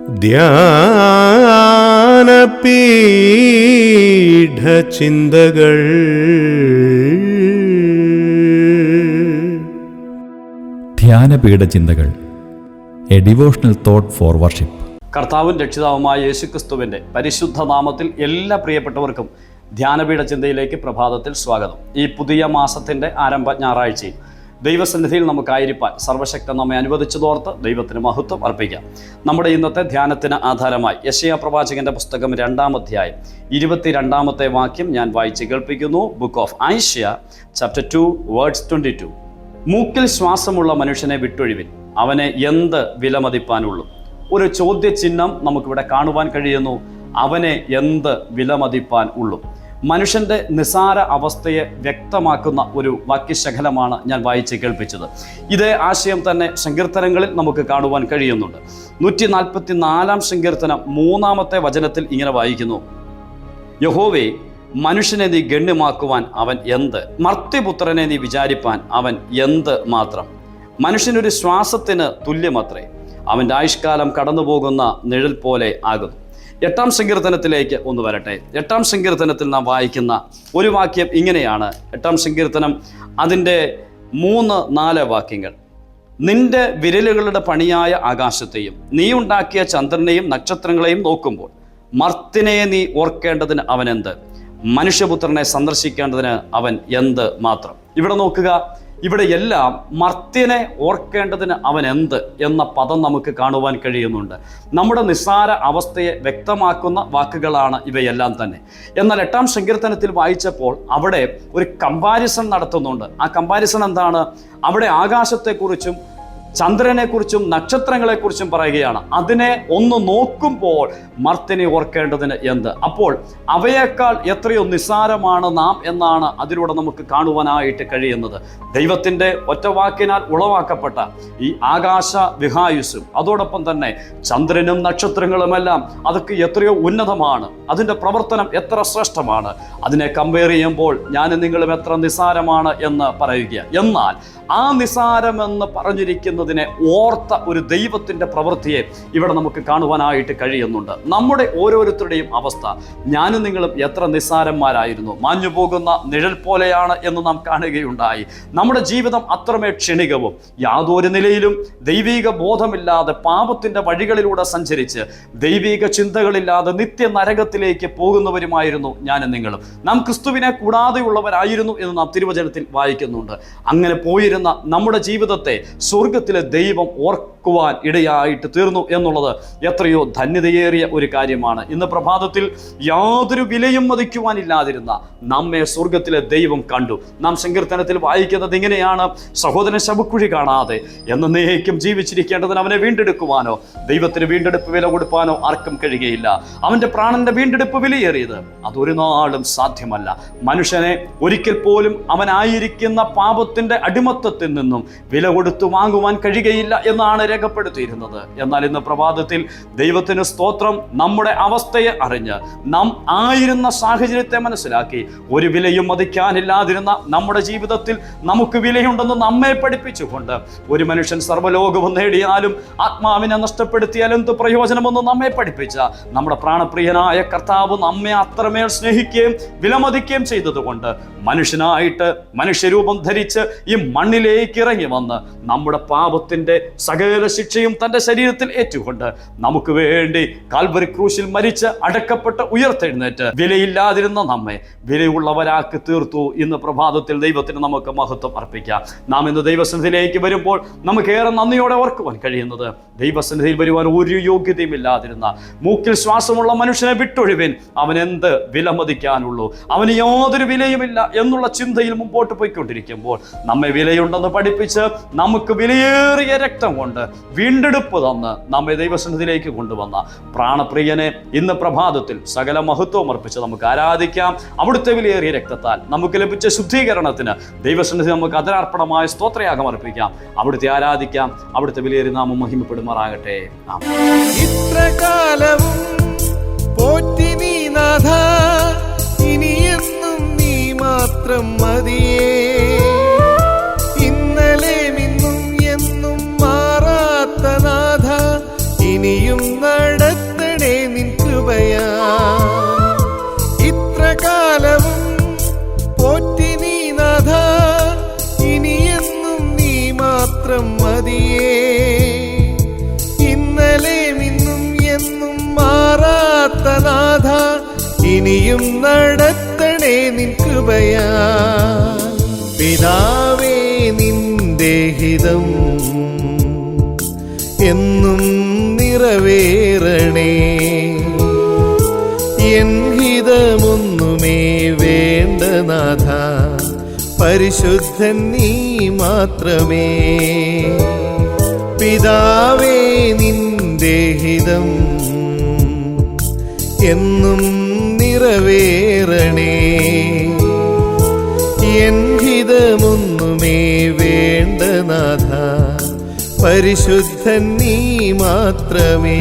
ധ്യാനപീഠചിന്തകൾ. ധ്യാനപീഠചിന്തകൾ, a devotional thought for worship. കർത്താവും രക്ഷിതാവുമായ യേശുക്രിസ്തുവിൻ്റെ പരിശുദ്ധ നാമത്തിൽ എല്ലാ പ്രിയപ്പെട്ടവർക്കും ധ്യാനപീഠ ചിന്തയിലേക്ക് പ്രഭാതത്തിൽ സ്വാഗതം. ഈ പുതിയ മാസത്തിൻ്റെ ആരംഭ ഞായറാഴ്ചയിൽ ദൈവസന്നിധിയിൽ നമുക്കായിരിക്കാൻ സർവശക്തൻ നമ്മെ അനുവദിച്ചതോർത്ത് ദൈവത്തിന് മഹത്വം അർപ്പിക്കാം. നമ്മുടെ ഇന്നത്തെ ധ്യാനത്തിന് ആധാരമായി യെശയ്യാ പ്രവാചകന്റെ പുസ്തകം 2-ാം അധ്യായം 22-ാമത്തെ വാക്യം ഞാൻ വായിച്ച് കേൾപ്പിക്കുന്നു. Book of Isaiah chapter 2 words 22. മൂക്കിൽ ശ്വാസമുള്ള മനുഷ്യനെ വിട്ടൊഴിവിൻ, അവനെ എന്ത് വിലമതിപ്പാനുള്ളൂ? ഒരു ചോദ്യചിഹ്നം നമുക്കിവിടെ കാണുവാൻ കഴിയുന്നു. അവനെ എന്ത് വിലമതിപ്പാൻ ഉള്ളൂ? മനുഷ്യൻ്റെ നിസാര അവസ്ഥയെ വ്യക്തമാക്കുന്ന ഒരു വാക്യശകലമാണ് ഞാൻ വായിച്ച് കേൾപ്പിച്ചത്. ഇതേ ആശയം തന്നെ സങ്കീർത്തനങ്ങളിൽ നമുക്ക് കാണുവാൻ കഴിയുന്നുണ്ട്. 144-ാം സങ്കീർത്തനം 3-ാമത്തെ വചനത്തിൽ ഇങ്ങനെ വായിക്കുന്നു: യഹോവേ, മനുഷ്യനെ നീ ഗണ്യമാക്കുവാൻ അവൻ എന്ത്? മർത്യപുത്രനെ നീ വിചാരിപ്പാൻ അവൻ എന്ത് മാത്രം? മനുഷ്യനൊരു ശ്വാസത്തിന് തുല്യമത്രേ, അവൻ്റെ ആയുഷ്കാലം കടന്നുപോകുന്ന നിഴൽ പോലെ ആകുന്നു. 8-ാം സങ്കീർത്തനത്തിലേക്ക് ഒന്ന് വരട്ടെ. 8-ാം സങ്കീർത്തനത്തിൽ നാം വായിക്കുന്ന ഒരു വാക്യം ഇങ്ങനെയാണ്. 8-ാം സങ്കീർത്തനം അതിൻ്റെ 3-4 വാക്യങ്ങൾ: നിന്റെ വിരലുകളുടെ പണിയായ ആകാശത്തെയും നീ ഉണ്ടാക്കിയ ചന്ദ്രനെയും നക്ഷത്രങ്ങളെയും നോക്കുമ്പോൾ മർത്തിനെ നീ ഓർക്കേണ്ടതിന് അവൻ എന്ത്? മനുഷ്യപുത്രനെ സന്ദർശിക്കേണ്ടതിന് അവൻ എന്ത് മാത്രം? ഇവിടെ നോക്കുക, ഇവിടെ എല്ലാം മർത്യനെ ഓർക്കേണ്ടതിന് അവൻ എന്ത് എന്ന പദം നമുക്ക് കാണുവാൻ കഴിയുന്നുണ്ട്. നമ്മുടെ നിസ്സാര അവസ്ഥയെ വ്യക്തമാക്കുന്ന വാക്കുകളാണ് ഇവയെല്ലാം തന്നെ. എന്നാൽ 8-ാം സങ്കീർത്തനത്തിൽ വായിച്ചപ്പോൾ അവിടെ ഒരു കമ്പാരിസൺ നടത്തുന്നുണ്ട്. ആ കമ്പാരിസൺ എന്താണ്? അവിടെ ആകാശത്തെക്കുറിച്ചും ചന്ദ്രനെക്കുറിച്ചും നക്ഷത്രങ്ങളെക്കുറിച്ചും പറയുകയാണ്. അതിനെ ഒന്ന് നോക്കുമ്പോൾ മർത്യനെ ഓർക്കേണ്ടതിന് എന്ത്? അപ്പോൾ അവയേക്കാൾ എത്രയോ നിസ്സാരമാണ് നാം എന്നാണ് അതിലൂടെ നമുക്ക് കാണുവാനായിട്ട് കഴിയുന്നത്. ദൈവത്തിൻ്റെ ഒറ്റവാക്കിനാൽ ഉളവാക്കപ്പെട്ട ഈ ആകാശ വിഹായുസ്സും അതോടൊപ്പം തന്നെ ചന്ദ്രനും നക്ഷത്രങ്ങളുമെല്ലാം അതൊക്കെ എത്രയോ ഉന്നതമാണ്. അതിൻ്റെ പ്രവർത്തനം എത്ര ശ്രേഷ്ഠമാണ്. അതിനെ കമ്പയർ ചെയ്യുമ്പോൾ ഞാനും നിങ്ങളും എത്ര നിസ്സാരമാണ് എന്ന് പറയുക. എന്നാൽ ആ നിസ്സാരമെന്ന് പറഞ്ഞിരിക്കുന്നതിനെ ഓർത്ത ഒരു ദൈവത്തിൻ്റെ പ്രവൃത്തിയെ ഇവിടെ നമുക്ക് കാണുവാനായിട്ട് കഴിയുന്നുണ്ട്. നമ്മുടെ ഓരോരുത്തരുടെയും അവസ്ഥ ഞാനും നിങ്ങളും എത്ര നിസ്സാരന്മാരായിരുന്നു. മാഞ്ഞു പോകുന്ന നിഴൽ പോലെയാണ് എന്ന് നാം കാണുകയുണ്ടായി. നമ്മുടെ ജീവിതം അത്രമേ ക്ഷണികവും യാതൊരു നിലയിലും ദൈവിക ബോധമില്ലാതെ പാപത്തിൻ്റെ വഴികളിലൂടെ സഞ്ചരിച്ച് ദൈവിക ചിന്തകളില്ലാതെ നിത്യ നരകത്തിലേക്ക് പോകുന്നവരുമായിരുന്നു ഞാനും നിങ്ങളും. നാം ക്രിസ്തുവിനെ കൂടാതെയുള്ളവരായിരുന്നു എന്ന് നാം തിരുവചനത്തിൽ വായിക്കുന്നുണ്ട്. അങ്ങനെ പോയിരുന്ന നമ്മുടെ ജീവിതത്തെ സ്വർഗത്തിലെ ദൈവം ഓർക്കുവാൻ ഇടയായിട്ട് തീർന്നു എന്നുള്ളത് എത്രയോ ധന്യതയേറിയ ഒരു കാര്യമാണ്. ഇന്ന് പ്രഭാതത്തിൽ യാതൊരു വിലയും മതിക്കുവാനില്ലാതിരുന്ന നമ്മെ സ്വർഗത്തിലെ ദൈവം കണ്ടു. നാം സങ്കീർത്തനത്തിൽ വായിക്കുന്നത് ഇങ്ങനെയാണ്: സഹോദരൻ ശവക്കുഴി കാണാതെ എന്നേക്കും ജീവിച്ചിരിക്കേണ്ടതിന് അവനെ വീണ്ടെടുക്കുവാനോ ദൈവത്തിന് വീണ്ടെടുപ്പ് വില കൊടുപ്പാനോ ആർക്കും കഴിയുകയില്ല. അവൻ്റെ പ്രാണന്റെ വീണ്ടെടുപ്പ് വിലയേറിയത് അതൊരു നാളും സാധ്യമല്ല. മനുഷ്യനെ ഒരിക്കൽ പോലും അവനായിരിക്കുന്ന പാപത്തിന്റെ അടിമത്തത്തിൽ നിന്നും വില കൊടുത്തു വാങ്ങുവാൻ കഴിയുകയില്ല എന്നാണ് രേഖപ്പെടുത്തിയിരുന്നത്. എന്നാൽ ഇന്ന് പ്രഭാതത്തിൽ ദൈവത്തിന് സ്തോത്രം, നമ്മുടെ അവസ്ഥയെ അറിഞ്ഞ് നാം ആയിരുന്ന സാഹചര്യത്തെ മനസ്സിലാക്കി ഒരു വിലയും മതിക്കാനില്ലാതിരുന്ന നമ്മുടെ ജീവിതത്തിൽ നമുക്ക് വിലയുണ്ടെന്ന് നമ്മെ പഠിപ്പിച്ചുകൊണ്ട് ഒരു മനുഷ്യൻ സർവ്വലോകവും നേടിയാലും ആത്മാവിനെ നഷ്ടപ്പെടുത്തിയാൽ എന്ത് പ്രയോജനമെന്ന് നമ്മെ പഠിപ്പിച്ച നമ്മുടെ പ്രാണപ്രിയനായ കർത്താവ് നമ്മെ അത്രമേൽ സ്നേഹിക്കുകയും വിലമതിക്കുകയും ചെയ്തതുകൊണ്ട് മനുഷ്യനായിട്ട് മനുഷ്യരൂപം ധരിച്ച് ഈ മണ്ണിലേക്ക് ഇറങ്ങി വന്ന് നമ്മുടെ പാപത്തിൻ്റെ സകല ശിക്ഷയും തൻ്റെ ശരീരത്തിൽ ഏറ്റുകൊണ്ട് നമുക്ക് വേണ്ടി കാൽവരി ക്രൂശിൽ മരിച്ച് അടക്കപ്പെട്ട് ഉയർത്തെഴുന്നേറ്റ് വിലയില്ലാതിരുന്ന നമ്മെ വിലയുള്ളവരാക്കി തീർത്തു. ഇന്ന് പ്രഭാതത്തിൽ ദൈവത്തിന് നമുക്ക് മഹത്വം അർപ്പിക്കാം. നാം ഇന്ന് ദൈവസന്നിധിയിലേക്ക് വരുമ്പോൾ നമുക്കേറെ നന്ദിയോടെ ഓർക്കുവാൻ കഴിയുന്നത് ദൈവസന്നിധിയിൽ വരുവാൻ ഒരു യോഗ്യതയും ഇല്ലാതിരുന്ന മൂക്കിൽ ശ്വാസമുള്ള മനുഷ്യനെ വിട്ടൊഴിവിൻ, അവൻ എന്ത് വിലമതിക്കാനുള്ളൂ? അവന് യാതൊരു വിലയുമില്ല എന്നുള്ള ചിന്തയിൽ മുമ്പോട്ട് പോയിക്കൊണ്ടിരിക്കുമ്പോൾ നമ്മെ വിലയുണ്ടെന്ന് പഠിപ്പിച്ച് നമുക്ക് വിലയേറിയ രക്തം കൊണ്ട് വീണ്ടെടുപ്പ് തന്ന് നമ്മെ ദൈവസന്നിധിയിലേക്ക് കൊണ്ടുവന്ന പ്രാണപ്രിയനെ ഇന്ന് പ്രഭാതത്തിൽ സകല മഹത്വവും അർപ്പിച്ച് നമുക്ക് ആരാധിക്കാം. അവിടുത്തെ വിലയേറിയ രക്തത്താൽ നമുക്ക് ലഭിച്ച ശുദ്ധീകരണത്തിന് ദൈവസന്നിധി നമുക്ക് അതിരാർപ്പണമായ സ്തോത്രയാഗം അർപ്പിക്കാം. അവിടുത്തെ ആരാധിക്കാം. അവിടുത്തെ വിലയേറിയ നാമം മഹിമപ്പെടുമാറാകട്ടെ. ഇത്രകാലവും പോറ്റി നീ നാഥ, ഇനിയെന്നും നീ മാത്രം മതിയേ. ഇന്നലെ ഇന്നും എന്നും മാറാത്ത നാഥ, ഇനിയും നടത്തണേ നിൻ കൃപയാ. ഇത്ര കാലവും പോറ്റി നീ നാഥ, ഇനിയെന്നും നീ മാത്രം മതിയേ. ഇന്നലെ ഇന്നും എന്നും മാറാത്ത നാഥ, ഇനിയും നടത്തണേ നിൻ കൃപയാ. പിതാവേ നിന്റെ ഹിതം എന്നും നിറവേറണേ. എൻ ഹിതമൊന്നുമേ വേണ്ട നാഥ, പരിശുദ്ധൻ നീ മാത്രമേ. പിതാവേ നിന്റെ ഹിതം എന്നും നിറവേറണേ. എൻ ഹിതമൊന്നുമേ വേണ്ട നാഥ, പരിശുദ്ധൻ നീ മാത്രമേ.